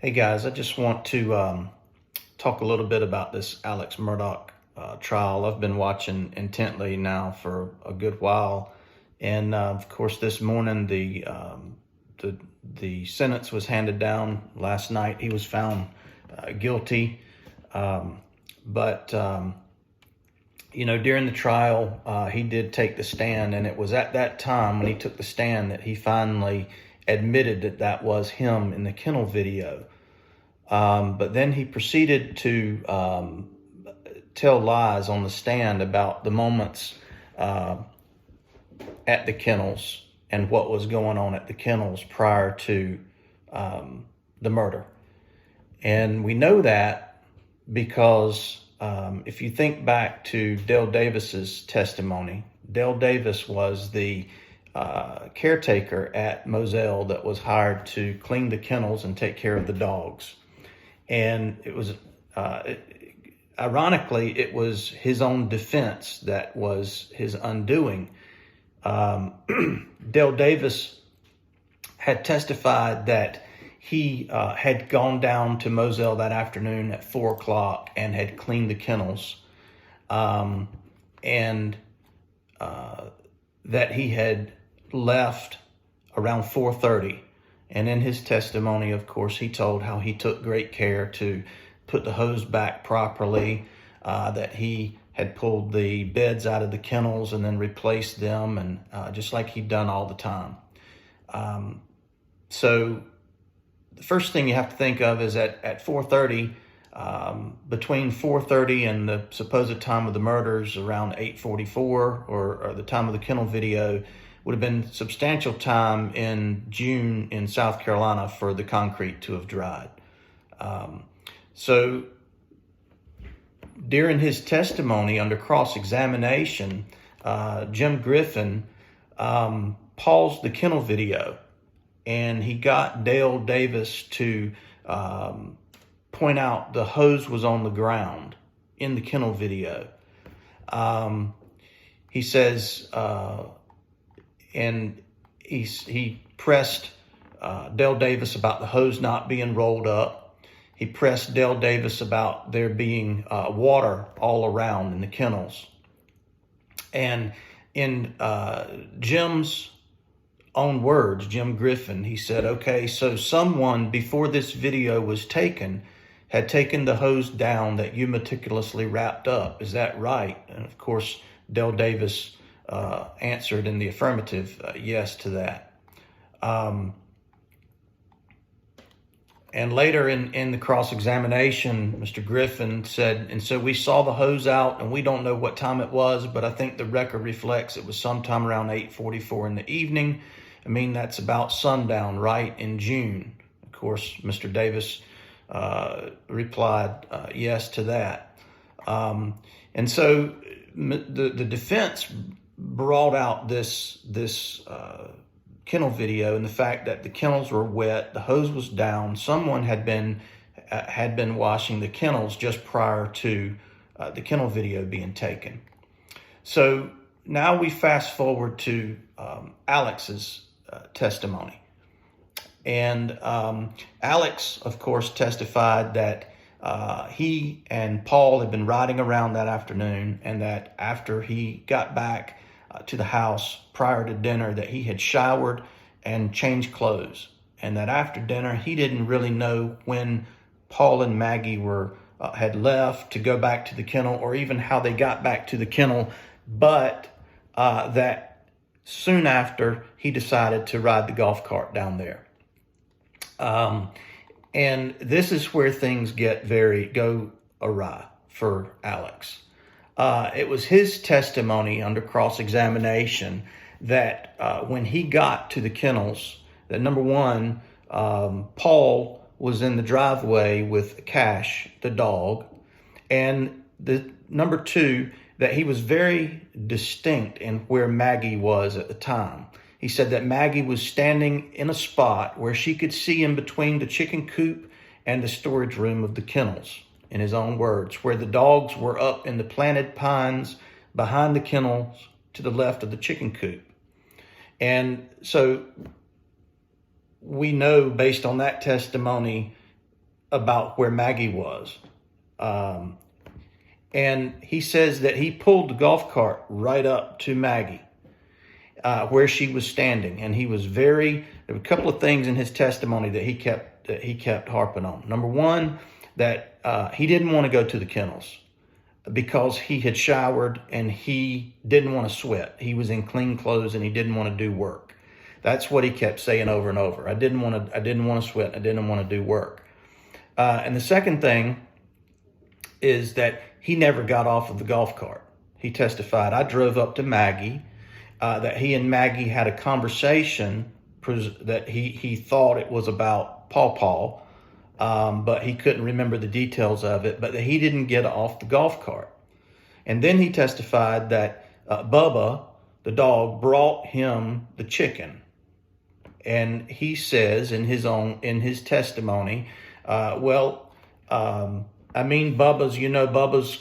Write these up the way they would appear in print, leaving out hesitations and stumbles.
Hey guys, I just want to talk a little bit about this Alex Murdaugh trial. I've been watching intently now for a good while, and of course, this morning the sentence was handed down last night. He was found guilty, but during the trial, he did take the stand, and it was at that time when he took the stand that he finally admitted that that was him in the kennel video. But then he proceeded to tell lies on the stand about the moments at the kennels and what was going on at the kennels prior to the murder. And we know that because if you think back to Dale Davis's testimony, Dale Davis was the caretaker at Moselle that was hired to clean the kennels and take care of the dogs. And it was, ironically, it was his own defense that was his undoing. Dale Davis had testified that he had gone down to Moselle that afternoon at 4 o'clock and had cleaned the kennels, and that he had left around 4:30. And in his testimony, of course, he told how he took great care to put the hose back properly, that he had pulled the beds out of the kennels and then replaced them, and just like he'd done all the time. So the first thing you have to think of is at 4:30, between 4:30 and the supposed time of the murders, around 8:44, or the time of the kennel video, would have been substantial time in June in South Carolina for the concrete to have dried. So during his testimony under cross-examination, Jim Griffin paused the kennel video, and he got Dale Davis to point out the hose was on the ground in the kennel video. He says, and he pressed Dale Davis about the hose not being rolled up. He pressed Dale Davis about there being water all around in the kennels. And in Jim's own words, Jim Griffin, he said, okay, so someone before this video was taken had taken the hose down that you meticulously wrapped up. Is that right? And of course, Dale Davis answered in the affirmative, yes to that. And later in the cross-examination, Mr. Griffin said, and so we saw the hose out, and we don't know what time it was, but I think the record reflects it was sometime around 8:44 in the evening. I mean, that's about sundown, right, in June. Of course, Mr. Davis replied yes to that. And so the defense brought out this kennel video and the fact that the kennels were wet, the hose was down, someone had been washing the kennels just prior to the kennel video being taken. So now we fast forward to Alex's testimony. And Alex, of course, testified that he and Paul had been riding around that afternoon, and that after he got back to the house prior to dinner, that he had showered and changed clothes, and that after dinner he didn't really know when Paul and Maggie had left to go back to the kennel, or even how they got back to the kennel, but that soon after he decided to ride the golf cart down there. And this is where things go awry for Alex. It was his testimony under cross-examination that when he got to the kennels, that number one, Paul was in the driveway with Cash, the dog, and the number two, that he was very distinct in where Maggie was at the time. He said that Maggie was standing in a spot where she could see in between the chicken coop and the storage room of the kennels, in his own words, where the dogs were up in the planted pines behind the kennels to the left of the chicken coop. And so we know, based on that testimony, about where Maggie was. And he says that he pulled the golf cart right up to Maggie, where she was standing. And he was there were a couple of things in his testimony that he kept harping on. Number one, that he didn't want to go to the kennels because he had showered and he didn't want to sweat. He was in clean clothes and he didn't want to do work. That's what he kept saying over and over. I didn't want to sweat. I didn't want to do work. And the second thing is that he never got off of the golf cart. He testified, I drove up to Maggie, that he and Maggie had a conversation that he thought it was about Paw, but he couldn't remember the details of it, but that he didn't get off the golf cart. And then he testified that Bubba, the dog, brought him the chicken. And he says in his testimony, Bubba's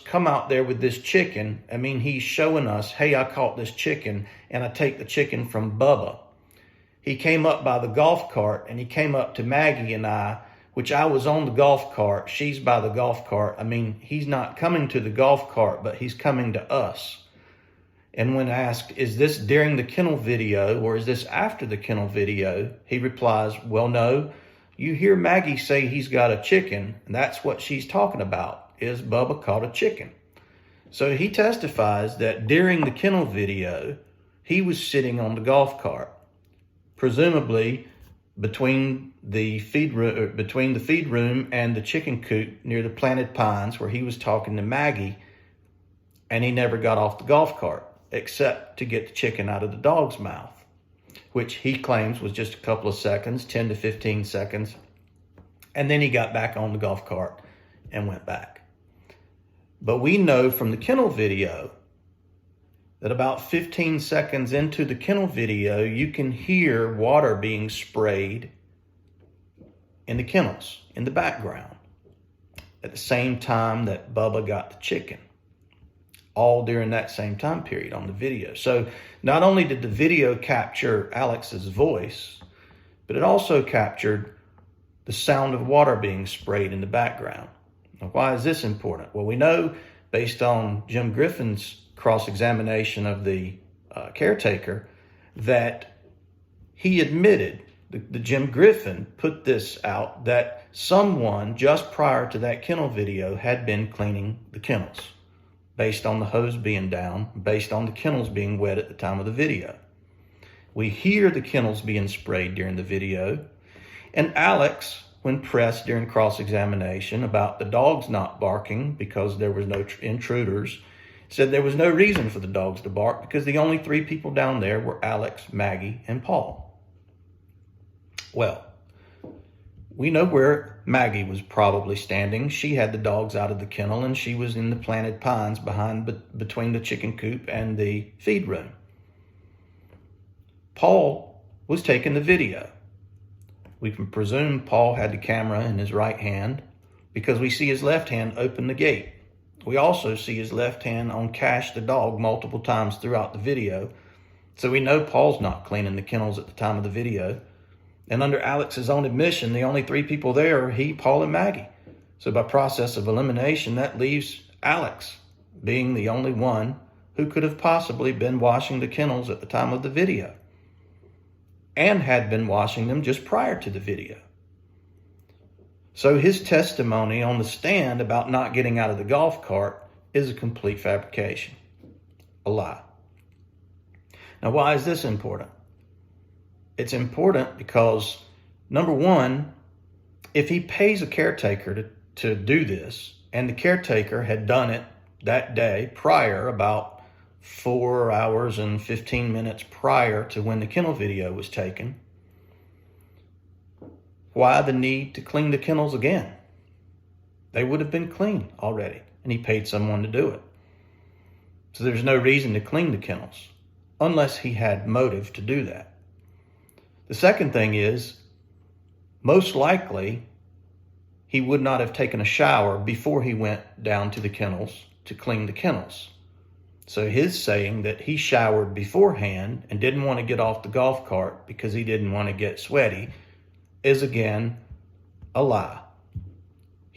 come out there with this chicken. I mean, he's showing us, hey, I caught this chicken and I take the chicken from Bubba. He came up by the golf cart and he came up to Maggie and I, which I was on the golf cart. She's by the golf cart. I mean, he's not coming to the golf cart, but he's coming to us. And when asked, is this during the kennel video or is this after the kennel video? He replies, well, no. You hear Maggie say he's got a chicken, and that's what she's talking about, is Bubba caught a chicken. So he testifies that during the kennel video, he was sitting on the golf cart, presumably between the feed room and the chicken coop near the planted pines where he was talking to Maggie, and he never got off the golf cart except to get the chicken out of the dog's mouth, which he claims was just a couple of seconds, 10 to 15 seconds. And then he got back on the golf cart and went back. But we know from the kennel video that about 15 seconds into the kennel video, you can hear water being sprayed in the kennels in the background at the same time that Bubba got the chicken, all during that same time period on the video. So not only did the video capture Alex's voice, but it also captured the sound of water being sprayed in the background. Now, why is this important? Well, we know based on Jim Griffin's cross-examination of the caretaker that he admitted, the Jim Griffin put this out, that someone just prior to that kennel video had been cleaning the kennels, based on the hose being down, based on the kennels being wet at the time of the video. We hear the kennels being sprayed during the video, and Alex, when pressed during cross-examination about the dogs not barking because there was no intruders, said there was no reason for the dogs to bark because the only three people down there were Alex, Maggie, and Paul. Well, we know where Maggie was probably standing. She had the dogs out of the kennel and she was in the planted pines between the chicken coop and the feed room. Paul was taking the video. We can presume Paul had the camera in his right hand because we see his left hand open the gate. We also see his left hand on Cash the dog multiple times throughout the video. So we know Paul's not cleaning the kennels at the time of the video. And under Alex's own admission, the only three people there are he, Paul, and Maggie. So by process of elimination, that leaves Alex being the only one who could have possibly been washing the kennels at the time of the video and had been washing them just prior to the video. So his testimony on the stand about not getting out of the golf cart is a complete fabrication, a lie. Now, why is this important? It's important because, number one, if he pays a caretaker to do this, and the caretaker had done it that day prior, about 4 hours and 15 minutes prior to when the kennel video was taken, why the need to clean the kennels again? They would have been clean already, and he paid someone to do it. So there's no reason to clean the kennels unless he had motive to do that. The second thing is, most likely, he would not have taken a shower before he went down to the kennels to clean the kennels. So his saying that he showered beforehand and didn't want to get off the golf cart because he didn't want to get sweaty is again a lie.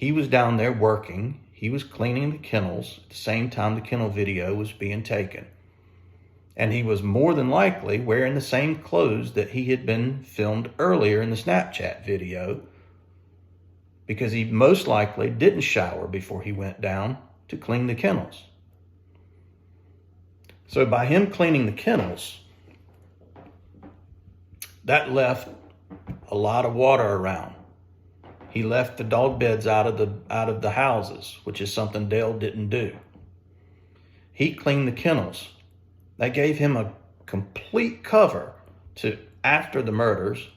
He was down there working. He was cleaning the kennels at the same time the kennel video was being taken. And he was more than likely wearing the same clothes that he had been filmed earlier in the Snapchat video, because he most likely didn't shower before he went down to clean the kennels. So by him cleaning the kennels, that left a lot of water around. He left the dog beds out of the houses, which is something Dale didn't do. He cleaned the kennels. That gave him a complete cover to, after the murders,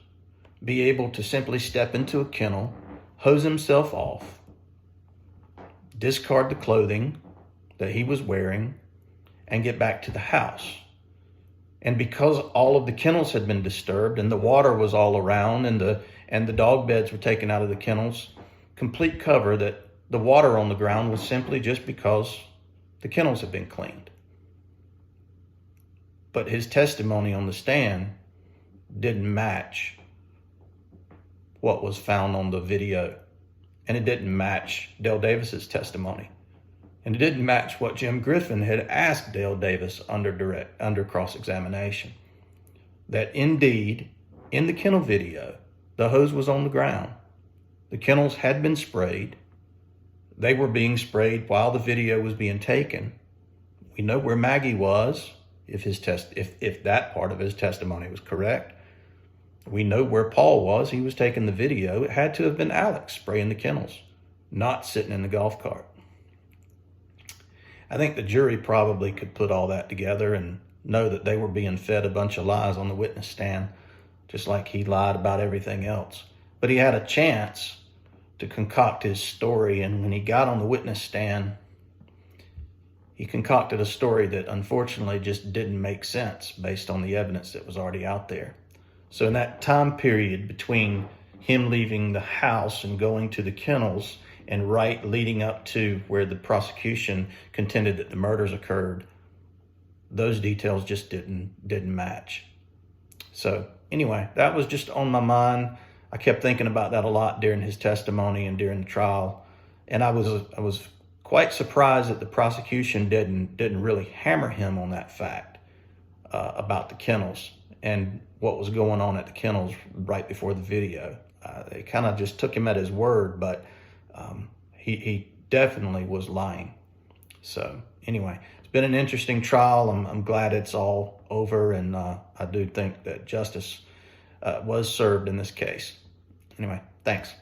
be able to simply step into a kennel, hose himself off, discard the clothing that he was wearing, and get back to the house. And because all of the kennels had been disturbed and the water was all around and the dog beds were taken out of the kennels, complete cover that the water on the ground was simply just because the kennels had been cleaned. But his testimony on the stand didn't match what was found on the video. And it didn't match Dale Davis's testimony. And it didn't match what Jim Griffin had asked Dale Davis under cross-examination. That indeed, in the kennel video, the hose was on the ground. The kennels had been sprayed. They were being sprayed while the video was being taken. We know where Maggie was, if that part of his testimony was correct. We know where Paul was. He was taking the video. It had to have been Alex spraying the kennels, not sitting in the golf cart. I think the jury probably could put all that together and know that they were being fed a bunch of lies on the witness stand, just like he lied about everything else. But he had a chance to concoct his story, and when he got on the witness stand, he concocted a story that unfortunately just didn't make sense based on the evidence that was already out there. So in that time period between him leaving the house and going to the kennels and right leading up to where the prosecution contended that the murders occurred, those details just didn't match. So anyway, that was just on my mind. I kept thinking about that a lot during his testimony and during the trial. And I was quite surprised that the prosecution didn't really hammer him on that fact about the kennels and what was going on at the kennels right before the video. They kind of just took him at his word, but he definitely was lying. So anyway, it's been an interesting trial. I'm glad it's all over, and I do think that justice was served in this case. Anyway, thanks.